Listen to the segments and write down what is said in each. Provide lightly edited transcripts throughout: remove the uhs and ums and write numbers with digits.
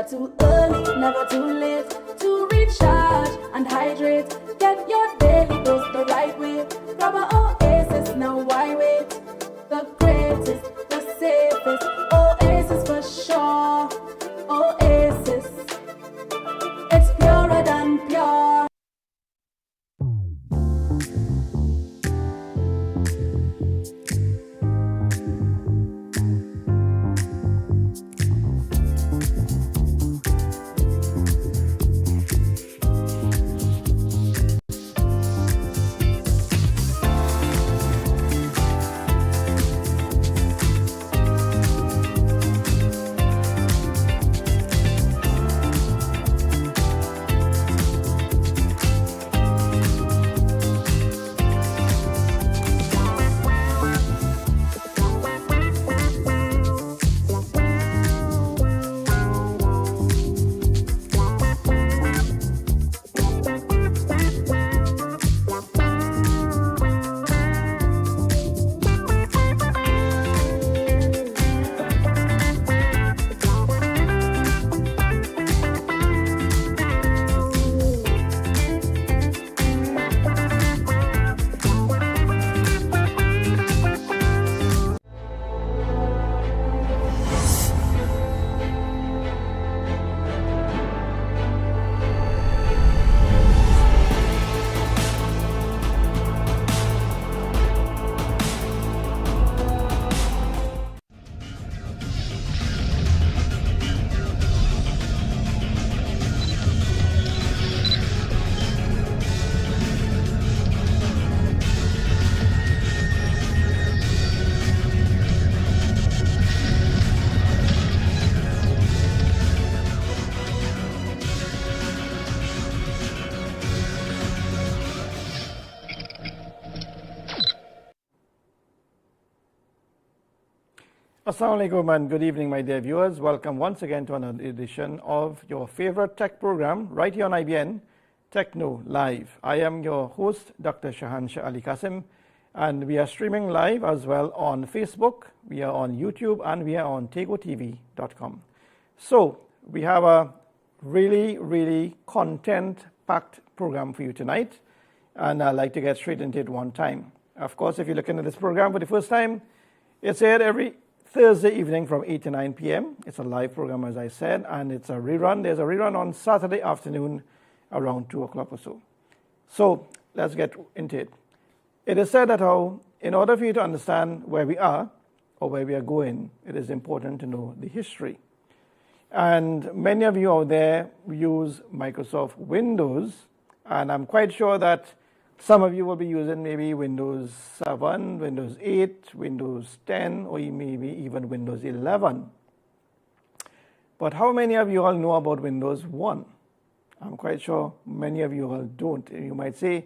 too early, never too late to recharge and hydrate. Get your daily dose the right way. Grab a Oasis, now why wait? The greatest, the safest, Oasis for sure. Oasis, it's purer than pure. Assalamu alaikum and good evening, my dear viewers. Welcome once again to another edition of your favorite tech program right here on IBN Techno Live. I am your host, Dr. Shahanshah Ali Qasim, and we are streaming live as well on Facebook, we are on YouTube, and we are on tegotv.com. So we have a really content-packed program for you tonight, and I'd like to get straight into it one time. Of course, if you're looking at this program for the first time, it's aired every Thursday evening from 8 to 9 p.m. It's a live program, as I said, and it's a rerun. There's a rerun on Saturday afternoon around 2 o'clock or so. So let's get into it. It is said that in order for you to understand where we are or where we are going, it is important to know the history. And many of you out there use Microsoft Windows, and I'm quite sure that some of you will be using maybe Windows 7, Windows 8, Windows 10, or maybe even Windows 11. But how many of you all know about Windows 1? I'm quite sure many of you all don't. And you might say,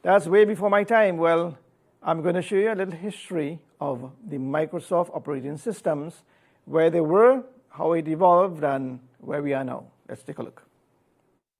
that's way before my time. Well, I'm going to show you a little history of the Microsoft operating systems, where they were, how it evolved, and where we are now. Let's take a look.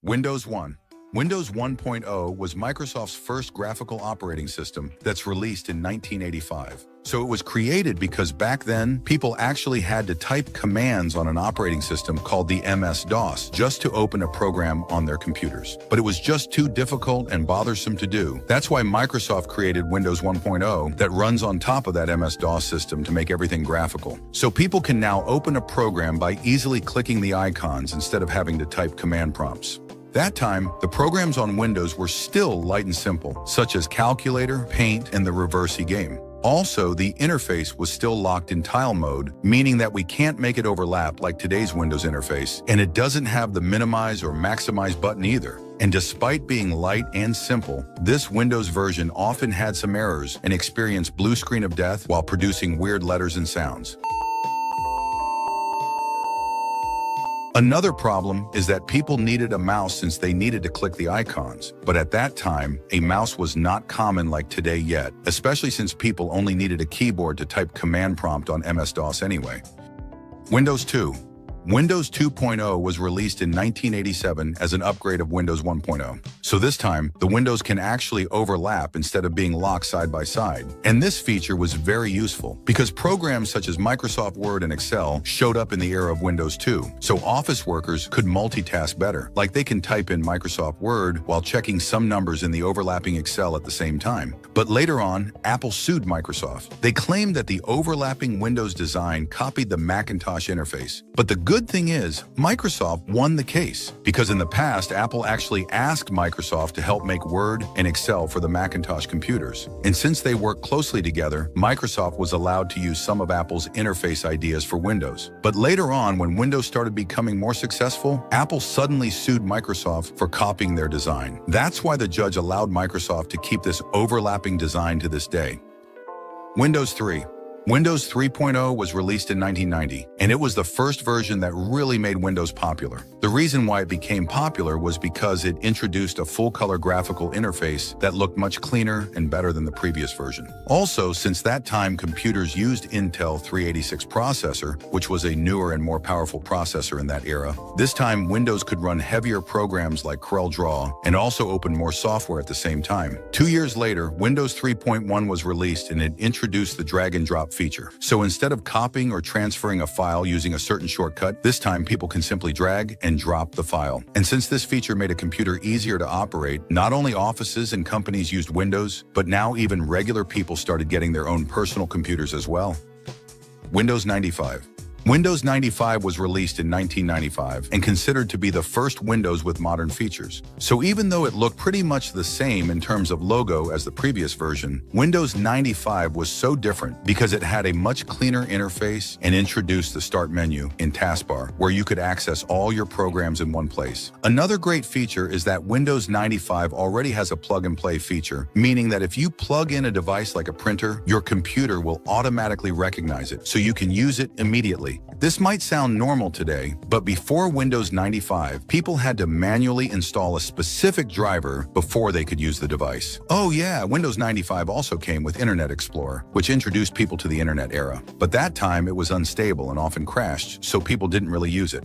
Windows 1. Windows 1.0 was Microsoft's first graphical operating system that's released in 1985. So it was created because back then, people actually had to type commands on an operating system called the MS-DOS just to open a program on their computers. But it was just too difficult and bothersome to do. That's why Microsoft created Windows 1.0 that runs on top of that MS-DOS system to make everything graphical. So people can now open a program by easily clicking the icons instead of having to type command prompts. That time, the programs on Windows were still light and simple, such as Calculator, Paint, and the Reversi game. Also, the interface was still locked in tile mode, meaning that we can't make it overlap like today's Windows interface, and it doesn't have the minimize or maximize button either. And despite being light and simple, this Windows version often had some errors and experienced blue screen of death while producing weird letters and sounds. Another problem is that people needed a mouse since they needed to click the icons. But at that time, a mouse was not common like today yet, especially since people only needed a keyboard to type command prompt on MS-DOS anyway. Windows 2. Windows 2.0 was released in 1987 as an upgrade of Windows 1.0. So this time, the windows can actually overlap instead of being locked side by side. And this feature was very useful because programs such as Microsoft Word and Excel showed up in the era of Windows 2. So office workers could multitask better, like they can type in Microsoft Word while checking some numbers in the overlapping Excel at the same time. But later on, Apple sued Microsoft. They claimed that the overlapping Windows design copied the Macintosh interface. But the good thing is, Microsoft won the case because in the past, Apple actually asked Microsoft to help make Word and Excel for the Macintosh computers. And since they worked closely together, Microsoft was allowed to use some of Apple's interface ideas for Windows. But later on, when Windows started becoming more successful, Apple suddenly sued Microsoft for copying their design. That's why the judge allowed Microsoft to keep this overlapping design to this day. Windows 3. Windows 3.0 was released in 1990, and it was the first version that really made Windows popular. The reason why it became popular was because it introduced a full-color graphical interface that looked much cleaner and better than the previous version. Also, since that time, computers used Intel 386 processor, which was a newer and more powerful processor in that era. This time, Windows could run heavier programs like CorelDRAW and also open more software at the same time. 2 years later, Windows 3.1 was released and it introduced the drag and drop feature. So instead of copying or transferring a file using a certain shortcut, this time people can simply drag and drop the file. And since this feature made a computer easier to operate, not only offices and companies used Windows, but now even regular people started getting their own personal computers as well. Windows 95. Windows 95 was released in 1995 and considered to be the first Windows with modern features. So even though it looked pretty much the same in terms of logo as the previous version, Windows 95 was so different because it had a much cleaner interface and introduced the Start menu in Taskbar, where you could access all your programs in one place. Another great feature is that Windows 95 already has a plug-and-play feature, meaning that if you plug in a device like a printer, your computer will automatically recognize it, so you can use it immediately. This might sound normal today, but before Windows 95, people had to manually install a specific driver before they could use the device. Oh yeah, Windows 95 also came with Internet Explorer, which introduced people to the internet era. But that time it was unstable and often crashed, so people didn't really use it.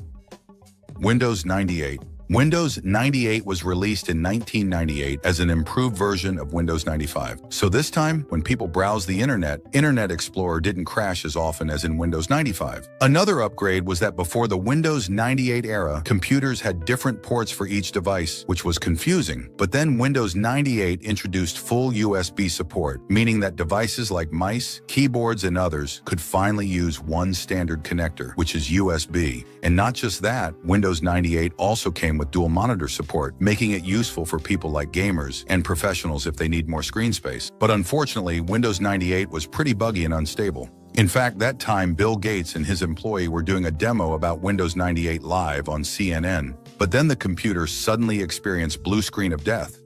Windows 98. Windows 98 was released in 1998 as an improved version of Windows 95. So this time, when people browsed the internet, Internet Explorer didn't crash as often as in Windows 95. Another upgrade was that before the Windows 98 era, computers had different ports for each device, which was confusing. But then Windows 98 introduced full USB support, meaning that devices like mice, keyboards, and others could finally use one standard connector, which is USB. And not just that, Windows 98 also came with dual monitor support, making it useful for people like gamers and professionals if they need more screen space. But unfortunately, Windows 98 was pretty buggy and unstable. In fact, that time Bill Gates and his employee were doing a demo about Windows 98 live on CNN. But then the computer suddenly experienced blue screen of death.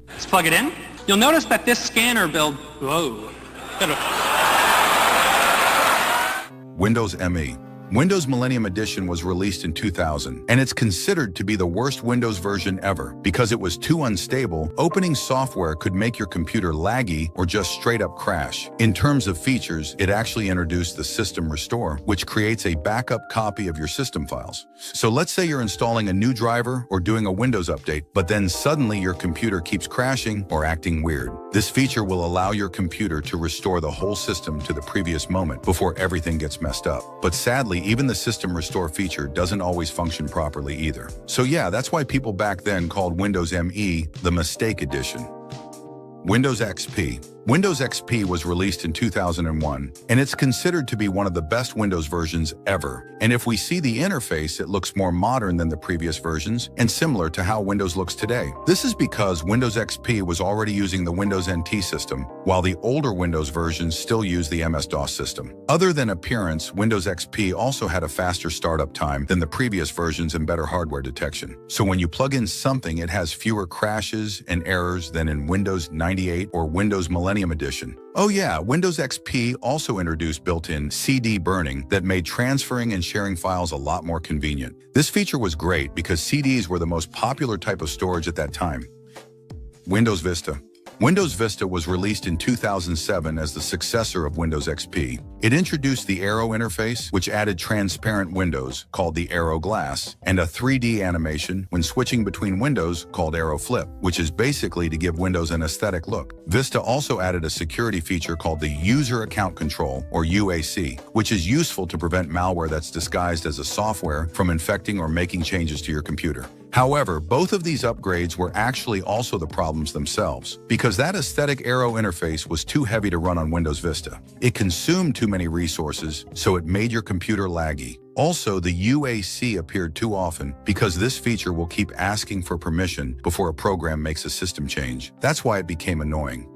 Let's plug it in. You'll notice that this scanner build... Whoa. Windows ME. Windows Millennium Edition was released in 2000, and it's considered to be the worst Windows version ever because it was too unstable. Opening software could make your computer laggy or just straight up crash. In terms of features, it actually introduced the System Restore, which creates a backup copy of your system files. So let's say you're installing a new driver or doing a Windows update, but then suddenly your computer keeps crashing or acting weird. This feature will allow your computer to restore the whole system to the previous moment before everything gets messed up. But sadly, even the System Restore feature doesn't always function properly either. So yeah, that's why people back then called Windows ME the Mistake Edition. Windows XP. Windows XP was released in 2001, and it's considered to be one of the best Windows versions ever. And if we see the interface, it looks more modern than the previous versions and similar to how Windows looks today. This is because Windows XP was already using the Windows NT system, while the older Windows versions still use the MS-DOS system. Other than appearance, Windows XP also had a faster startup time than the previous versions and better hardware detection. So when you plug in something, it has fewer crashes and errors than in Windows 98 or Windows Millennium Edition. Oh yeah, Windows XP also introduced built-in CD burning that made transferring and sharing files a lot more convenient. This feature was great because CDs were the most popular type of storage at that time. Windows Vista. Windows Vista was released in 2007 as the successor of Windows XP. It introduced the Aero interface, which added transparent windows, called the Aero Glass, and a 3D animation when switching between windows called Aero Flip, which is basically to give Windows an aesthetic look. Vista also added a security feature called the User Account Control, or UAC, which is useful to prevent malware that's disguised as a software from infecting or making changes to your computer. However, both of these upgrades were actually also the problems themselves, because that aesthetic Aero interface was too heavy to run on Windows Vista. It consumed too many resources, so it made your computer laggy. Also, the UAC appeared too often because this feature will keep asking for permission before a program makes a system change. That's why it became annoying.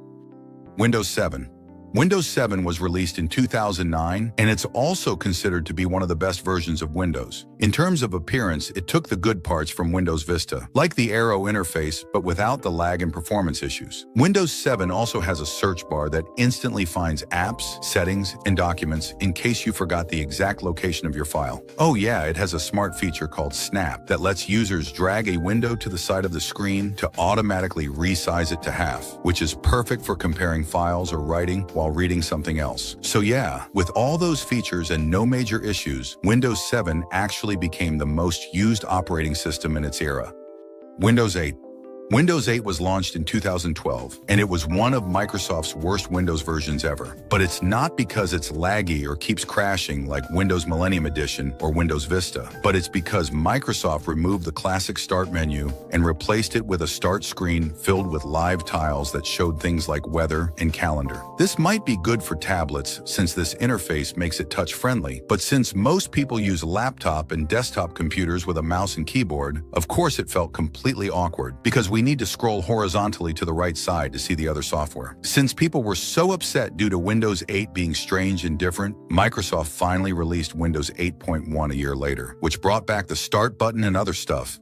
Windows 7. Windows 7 was released in 2009, and it's also considered to be one of the best versions of Windows. In terms of appearance, it took the good parts from Windows Vista, like the Aero interface, but without the lag and performance issues. Windows 7 also has a search bar that instantly finds apps, settings, and documents in case you forgot the exact location of your file. Oh yeah, it has a smart feature called Snap that lets users drag a window to the side of the screen to automatically resize it to half, which is perfect for comparing files or writing while reading something else. So yeah, with all those features and no major issues, Windows 7 actually became the most used operating system in its era. Windows 8. Windows 8 was launched in 2012, and it was one of Microsoft's worst Windows versions ever. But it's not because it's laggy or keeps crashing like Windows Millennium Edition or Windows Vista, but it's because Microsoft removed the classic Start menu and replaced it with a Start screen filled with live tiles that showed things like weather and calendar. This might be good for tablets since this interface makes it touch-friendly, but since most people use laptop and desktop computers with a mouse and keyboard, of course it felt completely awkward because we need to scroll horizontally to the right side to see the other software. Since people were so upset due to Windows 8 being strange and different, Microsoft finally released Windows 8.1 a year later, which brought back the Start button and other stuff.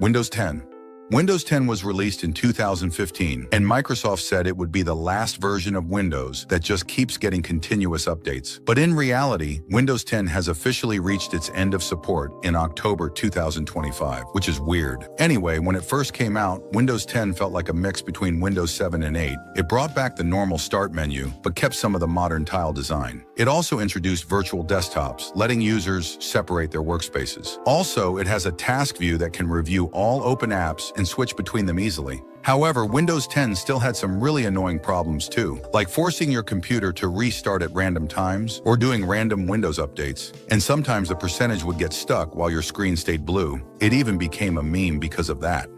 Windows 10. Windows 10 was released in 2015, and Microsoft said it would be the last version of Windows that just keeps getting continuous updates. But in reality, Windows 10 has officially reached its end of support in October 2025, which is weird. Anyway, when it first came out, Windows 10 felt like a mix between Windows 7 and 8. It brought back the normal Start menu, but kept some of the modern tile design. It also introduced virtual desktops, letting users separate their workspaces. Also, it has a task view that can review all open apps and switch between them easily. However, Windows 10 still had some really annoying problems too, like forcing your computer to restart at random times or doing random Windows updates, and sometimes the percentage would get stuck while your screen stayed blue. It even became a meme because of that.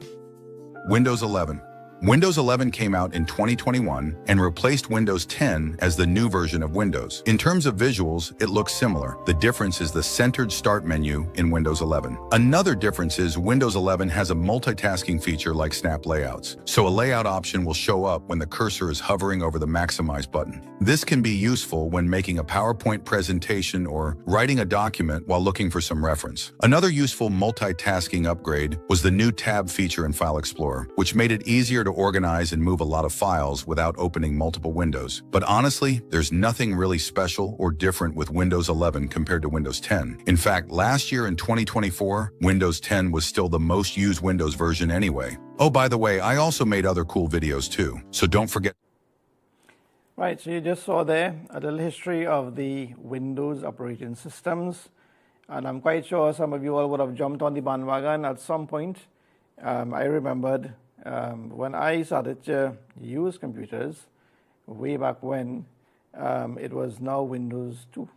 Windows 11. Windows 11 came out in 2021 and replaced Windows 10 as the new version of Windows. In terms of visuals, it looks similar. The difference is the centered Start menu in Windows 11. Another difference is Windows 11 has a multitasking feature like Snap Layouts, so a layout option will show up when the cursor is hovering over the Maximize button. This can be useful when making a PowerPoint presentation or writing a document while looking for some reference. Another useful multitasking upgrade was the new tab feature in File Explorer, which made it easier to organize and move a lot of files without opening multiple windows. But honestly, there's nothing really special or different with Windows 11 compared to Windows 10. In fact, last year in 2024, Windows 10 was still the most used Windows version anyway. Oh, by the way, I also made other cool videos too, so don't forget. Right, so you just saw there a little history of the Windows operating systems, and I'm quite sure some of you all would have jumped on the bandwagon at some point. I remembered when I started to use computers way back when, it was now Windows 2.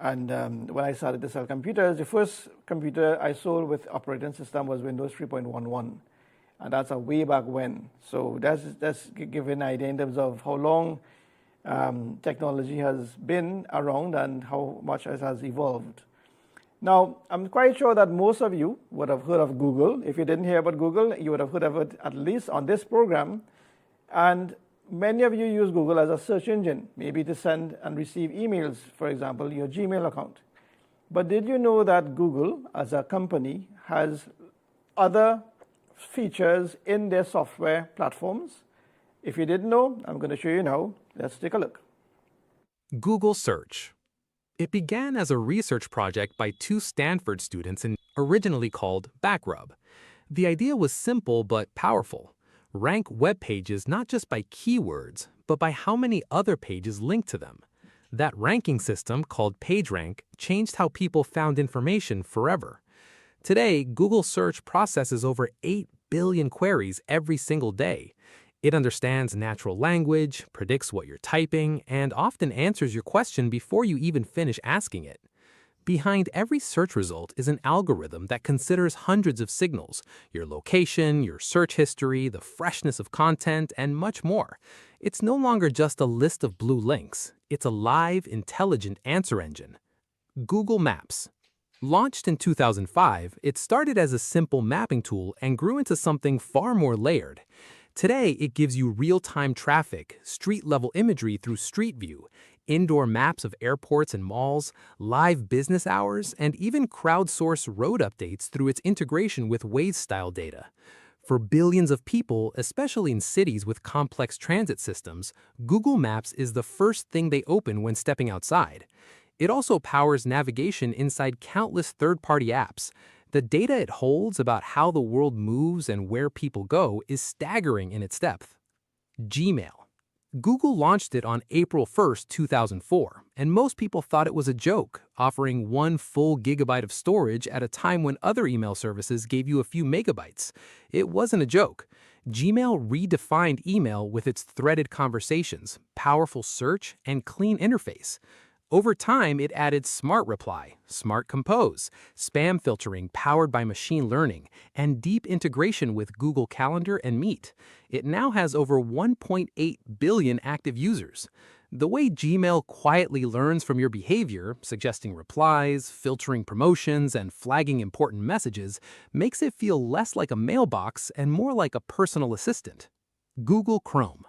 And when I started to sell computers, the first computer I sold with operating system was Windows 3.11. And that's a way back when. So that's give an idea in terms of how long technology has been around and how much it has evolved. Now, I'm quite sure that most of you would have heard of Google. If you didn't hear about Google, you would have heard of it at least on this program. And many of you use Google as a search engine, maybe to send and receive emails, for example, your Gmail account. But did you know that Google, as a company, has other features in their software platforms? If you didn't know, I'm going to show you now. Let's take a look. Google Search. It began as a research project by two Stanford students and originally called Backrub. The idea was simple but powerful. rank web pages not just by keywords, but by how many other pages link to them. That ranking system, called PageRank, changed how people found information forever. Today, Google Search processes over 8 billion queries every single day. It understands natural language, predicts what you're typing, and often answers your question before you even finish asking it. Behind every search result is an algorithm that considers hundreds of signals: your location, your search history, the freshness of content, and much more. It's no longer just a list of blue links. It's a live, intelligent answer engine. Google Maps. Launched in 2005, it started as a simple mapping tool and grew into something far more layered. Today, it gives you real-time traffic, street-level imagery through Street View, indoor maps of airports and malls, live business hours, and even crowdsource road updates through its integration with Waze-style data. For billions of people, especially in cities with complex transit systems, Google Maps is the first thing they open when stepping outside. It also powers navigation inside countless third-party apps. The data it holds about how the world moves and where people go is staggering in its depth. Gmail. Google launched it on April 1, 2004, and most people thought it was a joke, offering 1 full gigabyte of storage at a time when other email services gave you a few megabytes. It wasn't a joke. Gmail redefined email with its threaded conversations, powerful search, and clean interface. Over time, it added Smart Reply, Smart Compose, spam filtering powered by machine learning, and deep integration with Google Calendar and Meet. It now has over 1.8 billion active users. The way Gmail quietly learns from your behavior, suggesting replies, filtering promotions, and flagging important messages, makes it feel less like a mailbox and more like a personal assistant. Google Chrome.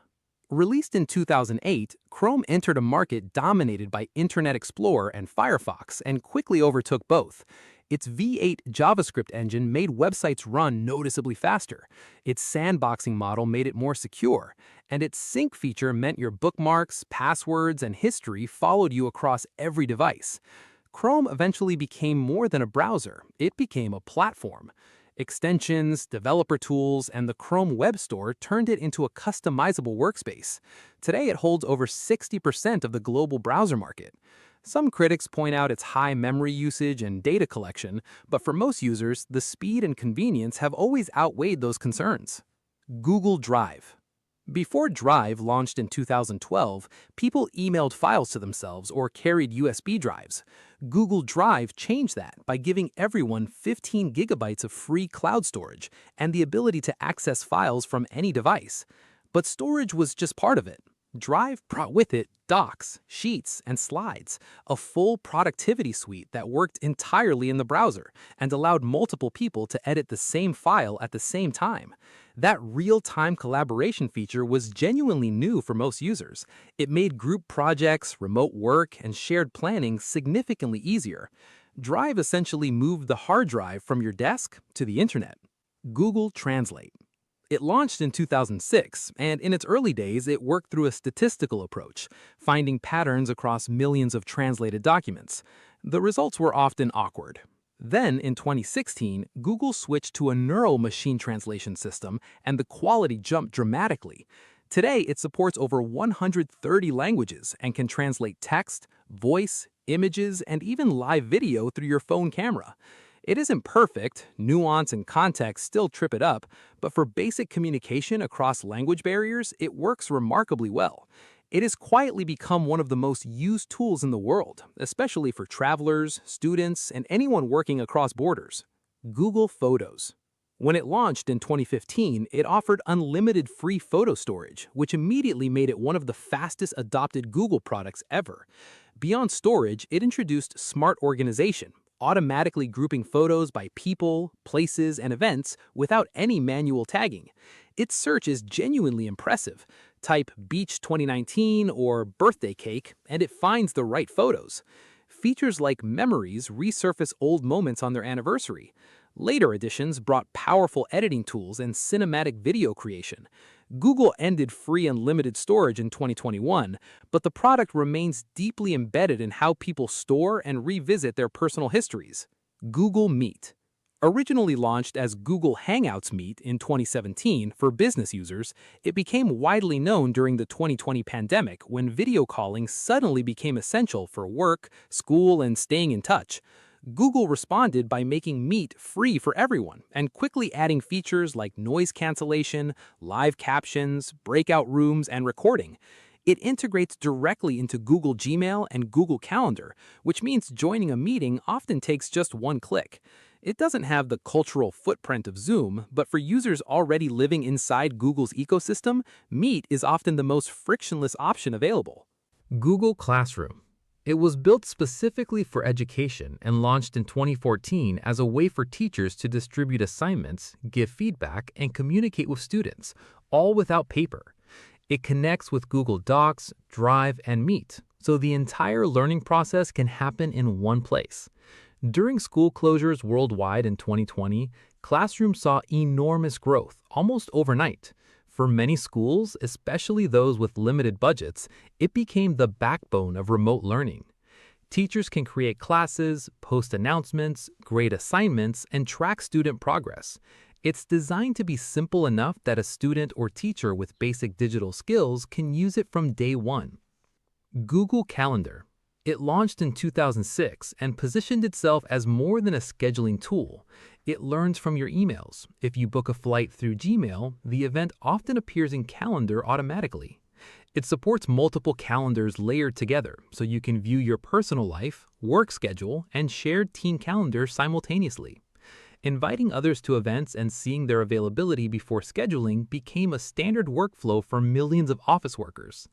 Released in 2008, Chrome entered a market dominated by Internet Explorer and Firefox and quickly overtook both. Its V8 JavaScript engine made websites run noticeably faster. Its sandboxing model made it more secure, and its sync feature meant your bookmarks, passwords, and history followed you across every device. Chrome eventually became more than a browser. It became a platform. Extensions, developer tools, and the Chrome Web Store turned it into a customizable workspace. Today, it holds over 60% of the global browser market. Some critics point out its high memory usage and data collection, but for most users, the speed and convenience have always outweighed those concerns. Google Drive. Before Drive launched in 2012, people emailed files to themselves or carried USB drives. Google Drive changed that by giving everyone 15 gigabytes of free cloud storage and the ability to access files from any device. But storage was just part of it. Drive brought with it Docs, Sheets, and Slides, a full productivity suite that worked entirely in the browser and allowed multiple people to edit the same file at the same time. That real-time collaboration feature was genuinely new for most users. It made group projects, remote work, and shared planning significantly easier. Drive essentially moved the hard drive from your desk to the internet. Google Translate. It launched in 2006, and in its early days, it worked through a statistical approach, finding patterns across millions of translated documents. The results were often awkward. Then, in 2016, Google switched to a neural machine translation system, and the quality jumped dramatically. Today, it supports over 130 languages and can translate text, voice, images, and even live video through your phone camera. It isn't perfect, nuance and context still trip it up, but for basic communication across language barriers, it works remarkably well. It has quietly become one of the most used tools in the world, especially for travelers, students, and anyone working across borders. Google Photos. When it launched in 2015, it offered unlimited free photo storage, which immediately made it one of the fastest adopted Google products ever. Beyond storage, it introduced smart organization, automatically grouping photos by people, places, and events without any manual tagging. Its search is genuinely impressive. Type Beach 2019 or birthday cake, and it finds the right photos. Features like Memories resurface old moments on their anniversary. Later editions brought powerful editing tools and cinematic video creation. Google ended free unlimited storage in 2021, but the product remains deeply embedded in how people store and revisit their personal histories. Google Meet. Originally launched as Google Hangouts Meet in 2017 for business users, it became widely known during the 2020 pandemic when video calling suddenly became essential for work, school, and staying in touch. Google responded by making Meet free for everyone and quickly adding features like noise cancellation, live captions, breakout rooms, and recording. It integrates directly into Google Gmail and Google Calendar, which means joining a meeting often takes just one click. It doesn't have the cultural footprint of Zoom, but for users already living inside Google's ecosystem, Meet is often the most frictionless option available. Google Classroom. It was built specifically for education and launched in 2014 as a way for teachers to distribute assignments, give feedback, and communicate with students, all without paper. It connects with Google Docs, Drive, and Meet, so the entire learning process can happen in one place. During school closures worldwide in 2020, Classroom saw enormous growth, almost overnight. For many schools, especially those with limited budgets, it became the backbone of remote learning. Teachers can create classes, post announcements, grade assignments, and track student progress. It's designed to be simple enough that a student or teacher with basic digital skills can use it from day one. Google Calendar. It launched in 2006 and positioned itself as more than a scheduling tool. It learns from your emails. If you book a flight through Gmail, the event often appears in Calendar automatically. It supports multiple calendars layered together, so you can view your personal life, work schedule, and shared team calendar simultaneously. Inviting others to events and seeing their availability before scheduling became a standard workflow for millions of office workers.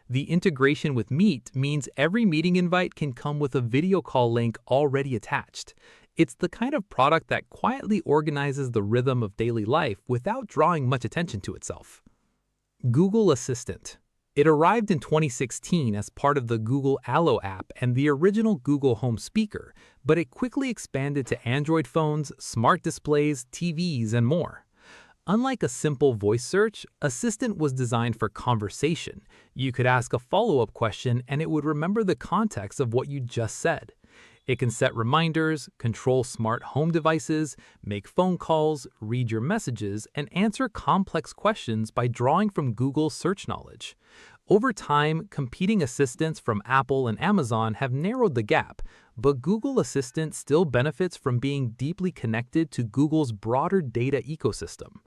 The integration with Meet means every meeting invite can come with a video call link already attached. It's the kind of product that quietly organizes the rhythm of daily life without drawing much attention to itself. Google Assistant. It arrived in 2016 as part of the Google Allo app and the original Google Home speaker, but it quickly expanded to Android phones, smart displays, TVs, and more. Unlike a simple voice search, Assistant was designed for conversation. You could ask a follow-up question and it would remember the context of what you just said. It can set reminders, control smart home devices, make phone calls, read your messages, and answer complex questions by drawing from Google's search knowledge. Over time, competing assistants from Apple and Amazon have narrowed the gap, but Google Assistant still benefits from being deeply connected to Google's broader data ecosystem.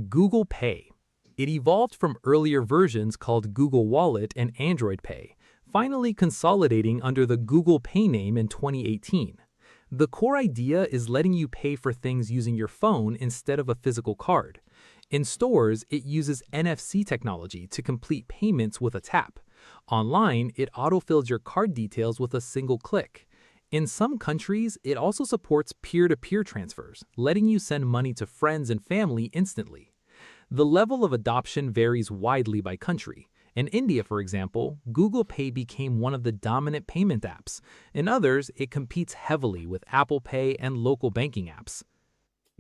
Google Pay. It evolved from earlier versions called Google Wallet and Android Pay, finally consolidating under the Google Pay name in 2018. The core idea is letting you pay for things using your phone instead of a physical card. In stores, it uses NFC technology to complete payments with a tap. Online, it autofills your card details with a single click. In some countries, it also supports peer-to-peer transfers, letting you send money to friends and family instantly. The level of adoption varies widely by country. In India, for example, Google Pay became one of the dominant payment apps. In others, it competes heavily with Apple Pay and local banking apps.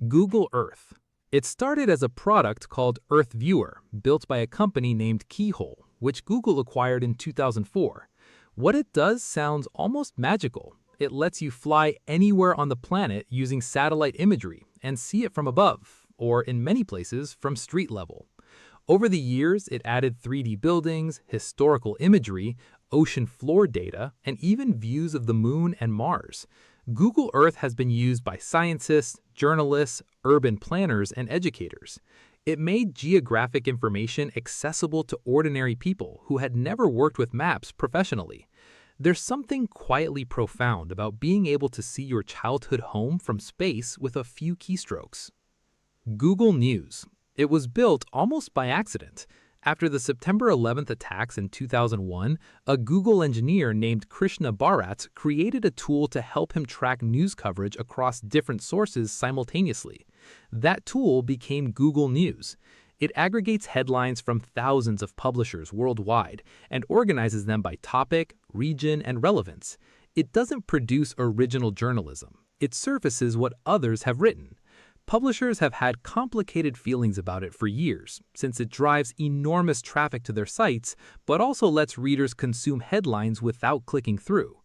Google Earth. It started as a product called Earth Viewer, built by a company named Keyhole, which Google acquired in 2004. What it does sounds almost magical. It lets you fly anywhere on the planet using satellite imagery and see it from above, or in many places, from street level. Over the years, it added 3D buildings, historical imagery, ocean floor data, and even views of the moon and Mars. Google Earth has been used by scientists, journalists, urban planners, and educators. It made geographic information accessible to ordinary people who had never worked with maps professionally. There's something quietly profound about being able to see your childhood home from space with a few keystrokes. Google News. It was built almost by accident. After the September 11th attacks in 2001, a Google engineer named Krishna Bharat created a tool to help him track news coverage across different sources simultaneously. That tool became Google News. It aggregates headlines from thousands of publishers worldwide and organizes them by topic, region, and relevance. It doesn't produce original journalism. It surfaces what others have written. Publishers have had complicated feelings about it for years, since it drives enormous traffic to their sites, but also lets readers consume headlines without clicking through.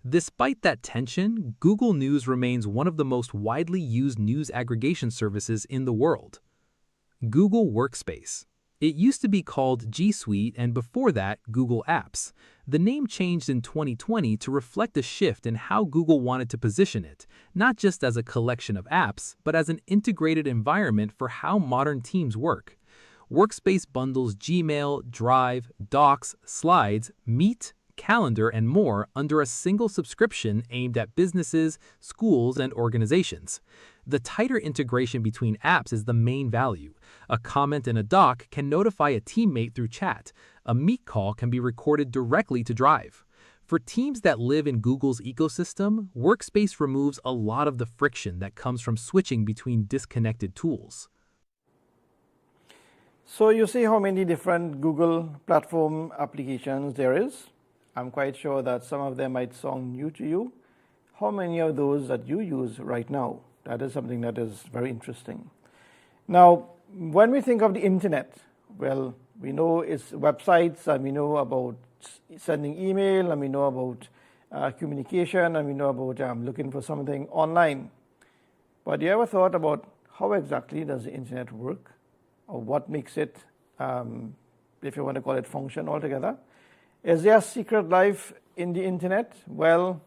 Despite that tension, Google News remains one of the most widely used news aggregation services in the world. Google Workspace. It used to be called G Suite and before that, Google Apps. The name changed in 2020 to reflect a shift in how Google wanted to position it, not just as a collection of apps, but as an integrated environment for how modern teams work. Workspace bundles Gmail, Drive, Docs, Slides, Meet, Calendar, and more under a single subscription aimed at businesses, schools, and organizations. The tighter integration between apps is the main value. A comment in a doc can notify a teammate through chat. A Meet call can be recorded directly to Drive. For teams that live in Google's ecosystem, Workspace removes a lot of the friction that comes from switching between disconnected tools. So you see how many different Google platform applications there is. I'm quite sure that some of them might sound new to you. How many of those that you use right now? That is something that is very interesting. Now, when we think of the internet, well, we know it's websites, and we know about sending email, and we know about communication, and we know about looking for something online. But you ever thought about how exactly does the internet work? Or what makes it, if you want to call it, function altogether? Is there a secret life in the internet? Well,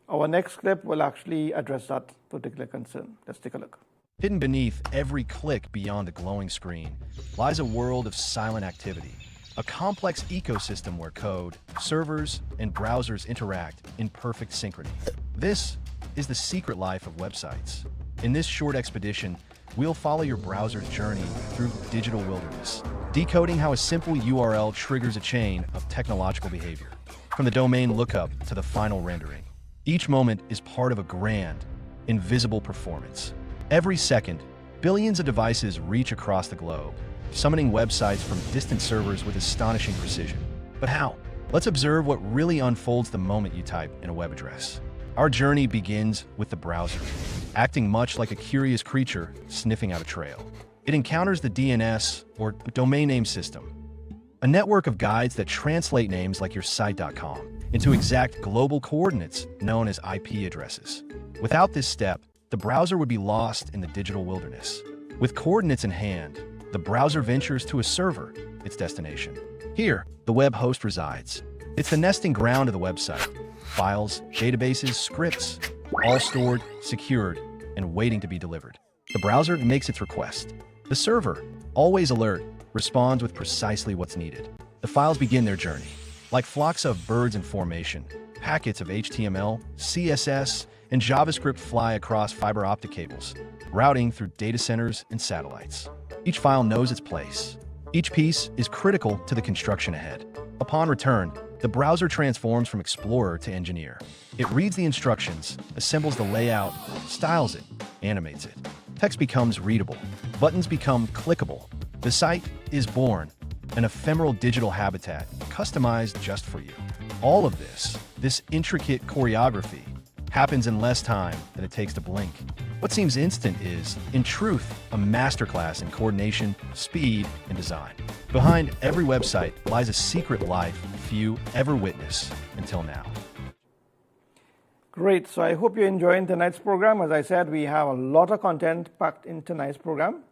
our next clip will actually address that particular concern. Let's take a look. Hidden beneath every click beyond the glowing screen lies a world of silent activity, a complex ecosystem where code, servers, and browsers interact in perfect synchrony. This is the secret life of websites. In this short expedition, we'll follow your browser's journey through digital wilderness, decoding how a simple URL triggers a chain of technological behavior, from the domain lookup to the final rendering. Each moment is part of a grand, invisible performance. Every second, billions of devices reach across the globe, summoning websites from distant servers with astonishing precision. But how? Let's observe what really unfolds the moment you type in a web address. Our journey begins with the browser, acting much like a curious creature sniffing out a trail. It encounters the DNS, or domain name system, a network of guides that translate names like your site.com into exact global coordinates known as IP addresses. Without this step, the browser would be lost in the digital wilderness. With coordinates in hand, the browser ventures to a server, its destination. Here, the web host resides. It's the nesting ground of the website. Files, databases, scripts, all stored, secured, and waiting to be delivered. The browser makes its request. The server, always alert, responds with precisely what's needed. The files begin their journey. Like flocks of birds in formation, packets of HTML, CSS, and JavaScript fly across fiber optic cables, routing through data centers and satellites. Each file knows its place. Each piece is critical to the construction ahead. Upon return, the browser transforms from explorer to engineer. It reads the instructions, assembles the layout, styles it, animates it. Text becomes readable. Buttons become clickable. The site is born, an ephemeral digital habitat customized just for you. All of this intricate choreography, happens in less time than it takes to blink. What seems instant is, in truth, a masterclass in coordination, speed, and design. Behind every website lies a secret life few ever witness until now. Great. So I hope you're enjoying tonight's program. As I said, we have a lot of content packed in tonight's program.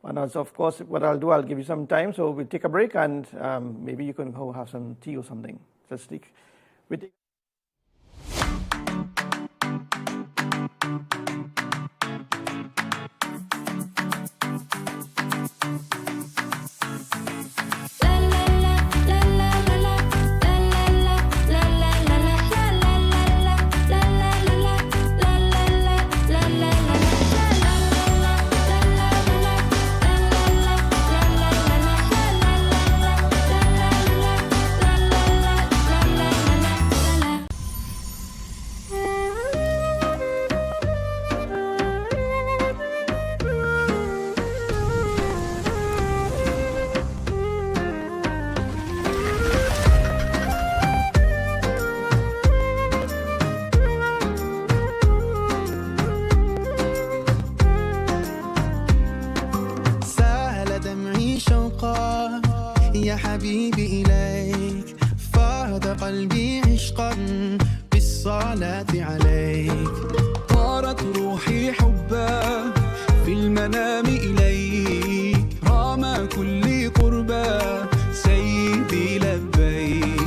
And as of course, what I'll do, I'll give you some time. So we'll take a break and maybe you can go have some tea or something. Let's take. يا حبيبي إليك فاض قلبي عشقا الصلاة عليك. طارت روحي حبا في المنام إليك، رام كل قربا سيدي لبيك.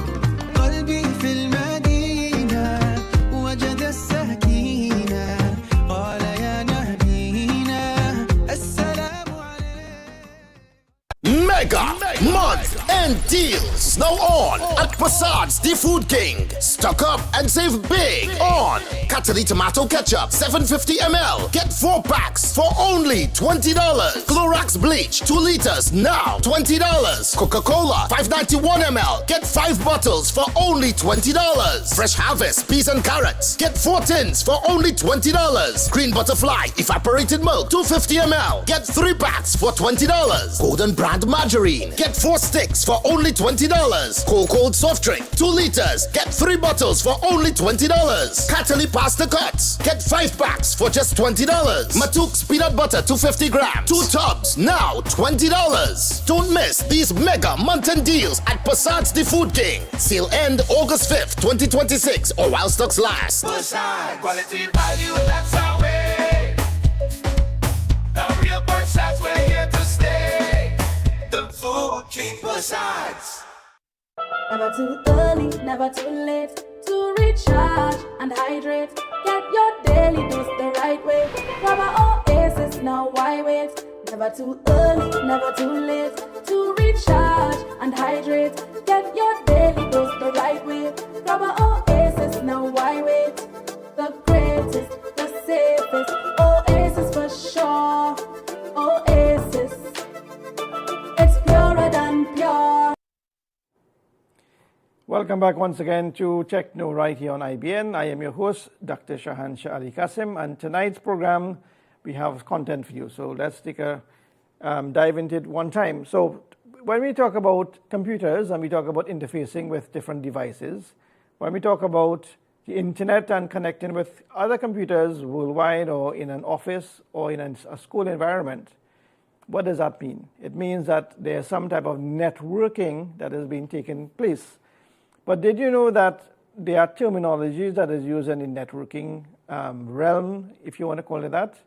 قلبي في المدينة وجد السكينة، قال يا نبينا السلام عليك. Mega month and deals now on at Passad's The Food King. Stock up and save big on Katari Tomato Ketchup 750 ml. Get 4 packs for only $20. Clorox Bleach 2 liters now $20. Coca-Cola 591 ml. Get 5 bottles for only $20. Fresh Harvest Peas and Carrots. Get 4 tins for only $20. Green Butterfly Evaporated Milk 250 ml. Get 3 packs for $20. Golden Brand Margarine. Get 4 sticks for only $20. Cold Soft Drink 2 liters. Get 3 bottles for only $20. Cataly Pasta Cuts. Get 5 packs for just $20. Matuk's Peanut Butter 250 grams. 2 tubs now $20. Don't miss these mega month-end deals at Passad's The Food King. Sale end August 5th, 2026 or while stocks last. Passad, quality value, that's our way. The real Passad's, we're here to stay. The Food King Passad's. Never too early, never too late to recharge and hydrate. Get your daily dose the right way. Grab a Oasis, now why wait? Never too early, never too late to recharge and hydrate. Get your daily dose the right way. Grab a Oasis, now why wait? The greatest, the safest Oasis for sure. Oasis, it's purer than pure. Welcome back once again to Techno right here on IBN. I am your host, Dr. Shahansha Ali Qasim, and tonight's program we have content for you. So let's take a dive into it one time. So when we talk about computers and we talk about interfacing with different devices, when we talk about the internet and connecting with other computers worldwide or in an office or in a school environment, what does that mean? It means that there's some type of networking that is being taken place. But did you know that there are terminologies that is used in the networking realm, if you want to call it that?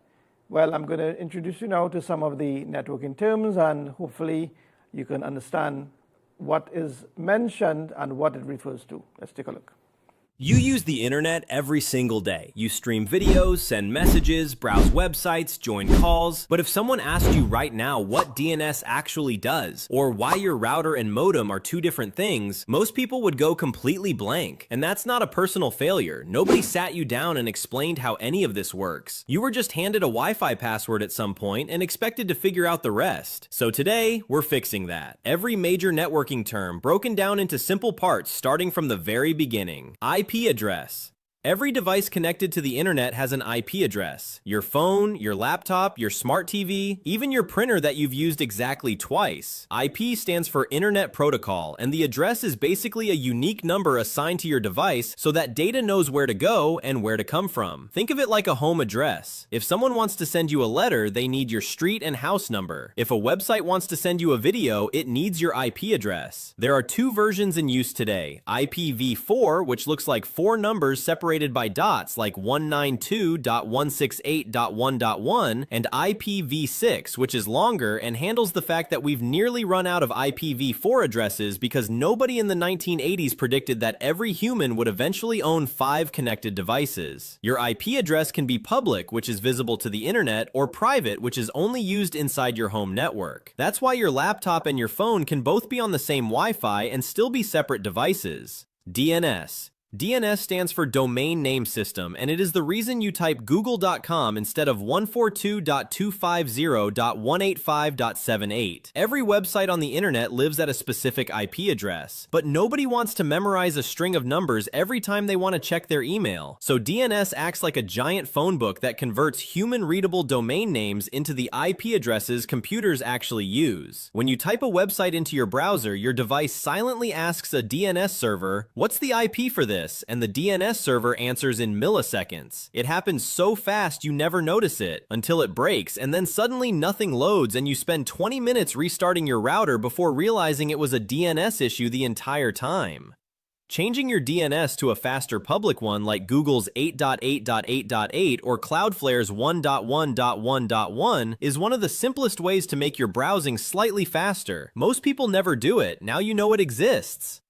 Well, I'm going to introduce you now to some of the networking terms, and hopefully you can understand what is mentioned and what it refers to. Let's take a look. You use the internet every single day. You stream videos, send messages, browse websites, join calls. But if someone asked you right now what DNS actually does, or why your router and modem are 2 different things, most people would go completely blank. And that's not a personal failure. Nobody sat you down and explained how any of this works. You were just handed a Wi-Fi password at some point and expected to figure out the rest. So today, we're fixing that. Every major networking term broken down into simple parts starting from the very beginning. IP address. Every device connected to the internet has an IP address. Your phone, your laptop, your smart TV, even your printer that you've used exactly twice. IP stands for Internet Protocol, and the address is basically a unique number assigned to your device so that data knows where to go and where to come from. Think of it like a home address. If someone wants to send you a letter, they need your street and house number. If a website wants to send you a video, it needs your IP address. There are 2 versions in use today. IPv4, which looks like 4 numbers separated by dots like 192.168.1.1, and IPv6, which is longer and handles the fact that we've nearly run out of IPv4 addresses because nobody in the 1980s predicted that every human would eventually own 5 connected devices. Your IP address can be public, which is visible to the internet, or private, which is only used inside your home network. That's why your laptop and your phone can both be on the same Wi-Fi and still be separate devices. DNS. DNS stands for Domain Name System, and it is the reason you type google.com instead of 142.250.185.78. Every website on the internet lives at a specific IP address, but nobody wants to memorize a string of numbers every time they want to check their email. So DNS acts like a giant phone book that converts human-readable domain names into the IP addresses computers actually use. When you type a website into your browser, your device silently asks a DNS server, "What's the IP for this?" And the DNS server answers in milliseconds. It happens so fast you never notice it, until it breaks, and then suddenly nothing loads and you spend 20 minutes restarting your router before realizing it was a DNS issue the entire time. Changing your DNS to a faster public one like Google's 8.8.8.8 or Cloudflare's 1.1.1.1 is one of the simplest ways to make your browsing slightly faster. Most people never do it. Now you know it exists.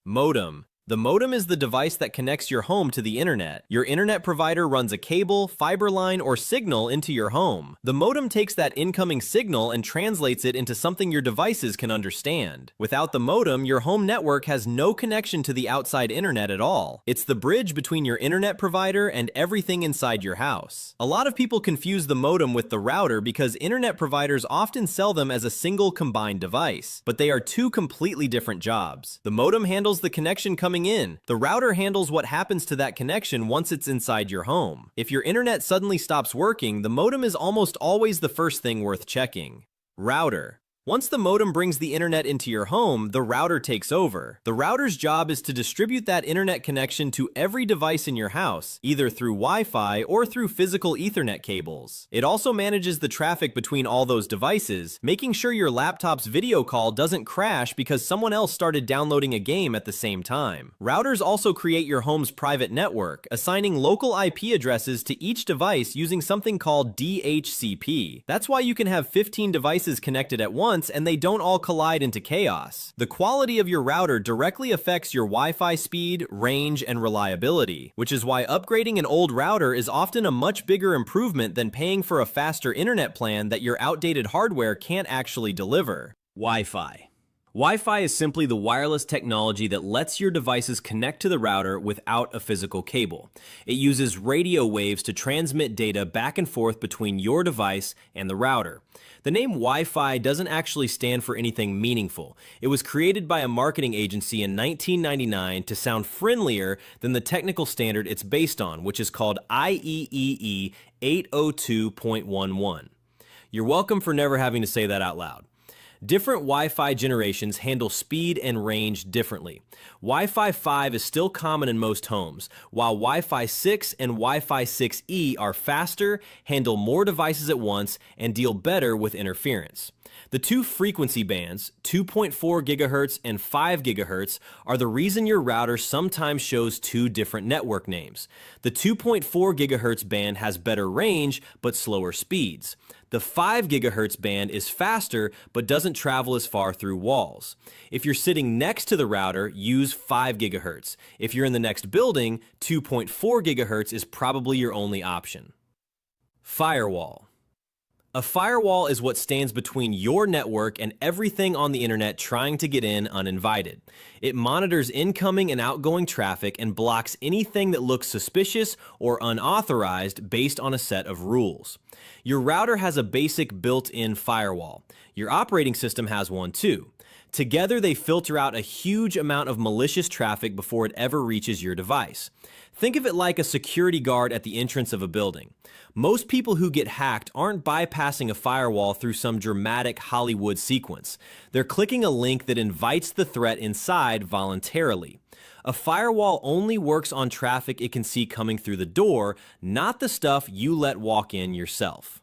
Modem. The modem is the device that connects your home to the internet. Your internet provider runs a cable, fiber line, or signal into your home. The modem takes that incoming signal and translates it into something your devices can understand. Without the modem, your home network has no connection to the outside internet at all. It's the bridge between your internet provider and everything inside your house. A lot of people confuse the modem with the router because internet providers often sell them as a single combined device, but they are two completely different jobs. The modem handles the connection coming in. The router handles what happens to that connection once it's inside your home. If your internet suddenly stops working, the modem is almost always the first thing worth checking. Router. Once the modem brings the internet into your home, the router takes over. The router's job is to distribute that internet connection to every device in your house, either through Wi-Fi or through physical Ethernet cables. It also manages the traffic between all those devices, making sure your laptop's video call doesn't crash because someone else started downloading a game at the same time. Routers also create your home's private network, assigning local IP addresses to each device using something called DHCP. That's why you can have 15 devices connected at once and they don't all collide into chaos. The quality of your router directly affects your Wi-Fi speed, range, and reliability, which is why upgrading an old router is often a much bigger improvement than paying for a faster internet plan that your outdated hardware can't actually deliver. Wi-Fi. Wi-Fi is simply the wireless technology that lets your devices connect to the router without a physical cable. It uses radio waves to transmit data back and forth between your device and the router. The name Wi-Fi doesn't actually stand for anything meaningful. It was created by a marketing agency in 1999 to sound friendlier than the technical standard it's based on, which is called IEEE 802.11. You're welcome for never having to say that out loud. Different Wi-Fi generations handle speed and range differently. Wi-Fi 5 is still common in most homes, while Wi-Fi 6 and Wi-Fi 6E are faster, handle more devices at once, and deal better with interference. The two frequency bands, 2.4 GHz and 5 GHz, are the reason your router sometimes shows two different network names. The 2.4 GHz band has better range but slower speeds. The 5 GHz band is faster but doesn't travel as far through walls. If you're sitting next to the router, use 5 GHz. If you're in the next building, 2.4 GHz is probably your only option. Firewall. A firewall is what stands between your network and everything on the internet trying to get in uninvited. It monitors incoming and outgoing traffic and blocks anything that looks suspicious or unauthorized based on a set of rules. Your router has a basic built-in firewall. Your operating system has one too. Together, they filter out a huge amount of malicious traffic before it ever reaches your device. Think of it like a security guard at the entrance of a building. Most people who get hacked aren't bypassing a firewall through some dramatic Hollywood sequence. They're clicking a link that invites the threat inside voluntarily. A firewall only works on traffic it can see coming through the door, not the stuff you let walk in yourself.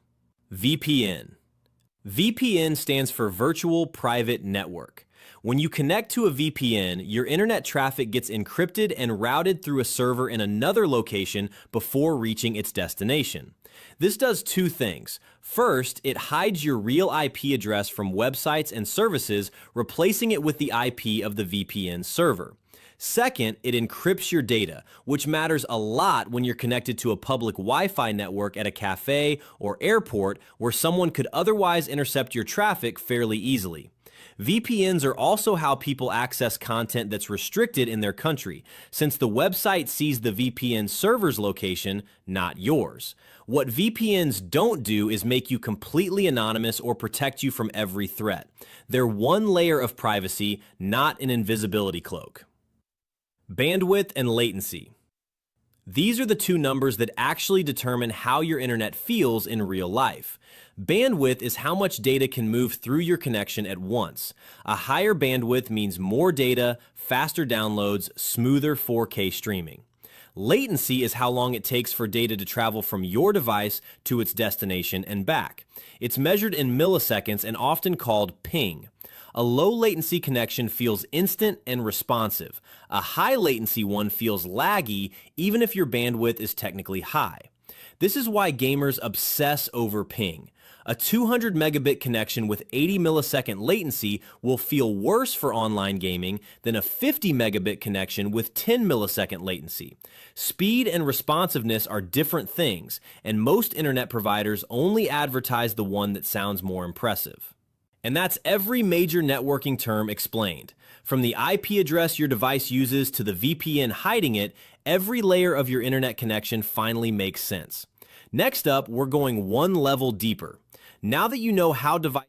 VPN. VPN stands for Virtual Private Network. When you connect to a VPN, your internet traffic gets encrypted and routed through a server in another location before reaching its destination. This does two things. First, it hides your real IP address from websites and services, replacing it with the IP of the VPN server. Second, it encrypts your data, which matters a lot when you're connected to a public Wi-Fi network at a cafe or airport where someone could otherwise intercept your traffic fairly easily. VPNs are also how people access content that's restricted in their country, since the website sees the VPN server's location, not yours. What VPNs don't do is make you completely anonymous or protect you from every threat. They're one layer of privacy, not an invisibility cloak. Bandwidth and latency. These are the two numbers that actually determine how your internet feels in real life. Bandwidth is how much data can move through your connection at once. A higher bandwidth means more data, faster downloads, smoother 4K streaming. Latency is how long it takes for data to travel from your device to its destination and back. It's measured in milliseconds and often called ping. A low latency connection feels instant and responsive. A high latency one feels laggy, even if your bandwidth is technically high. This is why gamers obsess over ping. A 200 megabit connection with 80 millisecond latency will feel worse for online gaming than a 50 megabit connection with 10 millisecond latency. Speed and responsiveness are different things, and most internet providers only advertise the one that sounds more impressive. And that's every major networking term explained. From the IP address your device uses to the VPN hiding it, every layer of your internet connection finally makes sense. Next up, we're going one level deeper. Now that you know how device...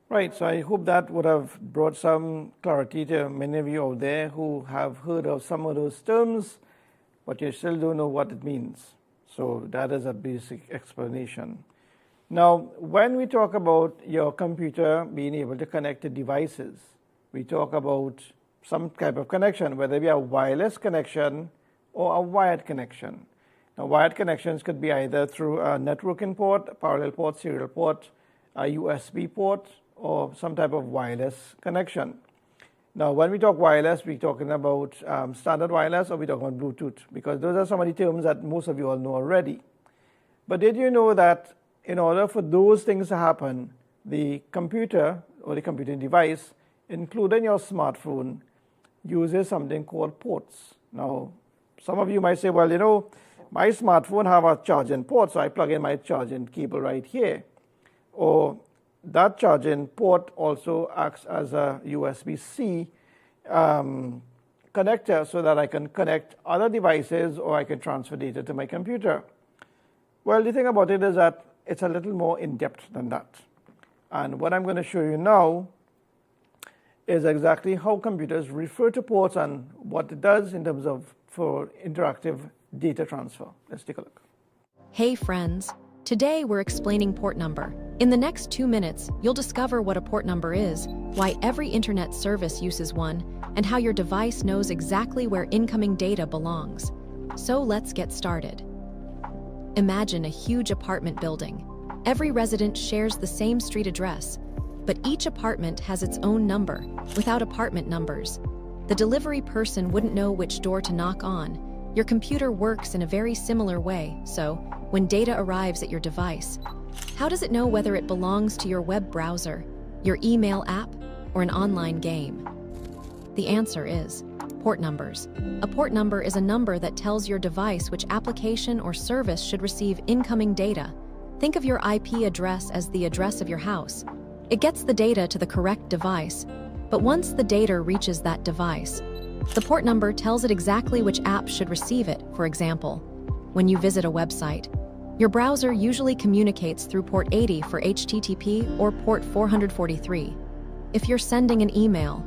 Right, so I hope that would have brought some clarity to many of you out there who have heard of some of those terms, but you still don't know what it means. So that is a basic explanation. Now, when we talk about your computer being able to connect to devices, we talk about some type of connection, whether it be a wireless connection or a wired connection. Now, wired connections could be either through a networking port, a parallel port, serial port, a USB port, or some type of wireless connection. Now, when we talk wireless, we're talking about standard wireless, or we're talking about Bluetooth, because those are some of the terms that most of you all know already. But did you know that in order for those things to happen, the computer or the computing device, including your smartphone, uses something called ports? Now, some of you might say, well, you know, my smartphone have a charging port, so I plug in my charging cable right here. Or that charging port also acts as a USB-C connector so that I can connect other devices or I can transfer data to my computer. Well, the thing about it is that it's a little more in-depth than that. And what I'm going to show you now is exactly how computers refer to ports and what it does in terms of for interactive data transfer. Let's take a look. Hey friends, today we're explaining port number. In the next 2 minutes, you'll discover what a port number is, why every internet service uses one, and how your device knows exactly where incoming data belongs. So let's get started. Imagine a huge apartment building. Every resident shares the same street address, but each apartment has its own number, without apartment numbers. The delivery person wouldn't know which door to knock on. Your computer works in a very similar way, so when data arrives at your device, how does it know whether it belongs to your web browser, your email app, or an online game? The answer is port numbers. A port number is a number that tells your device which application or service should receive incoming data. Think of your IP address as the address of your house. It gets the data to the correct device, but once the data reaches that device, the port number tells it exactly which app should receive it. For example, when you visit a website, your browser usually communicates through port 80 for HTTP or port 443. If you're sending an email,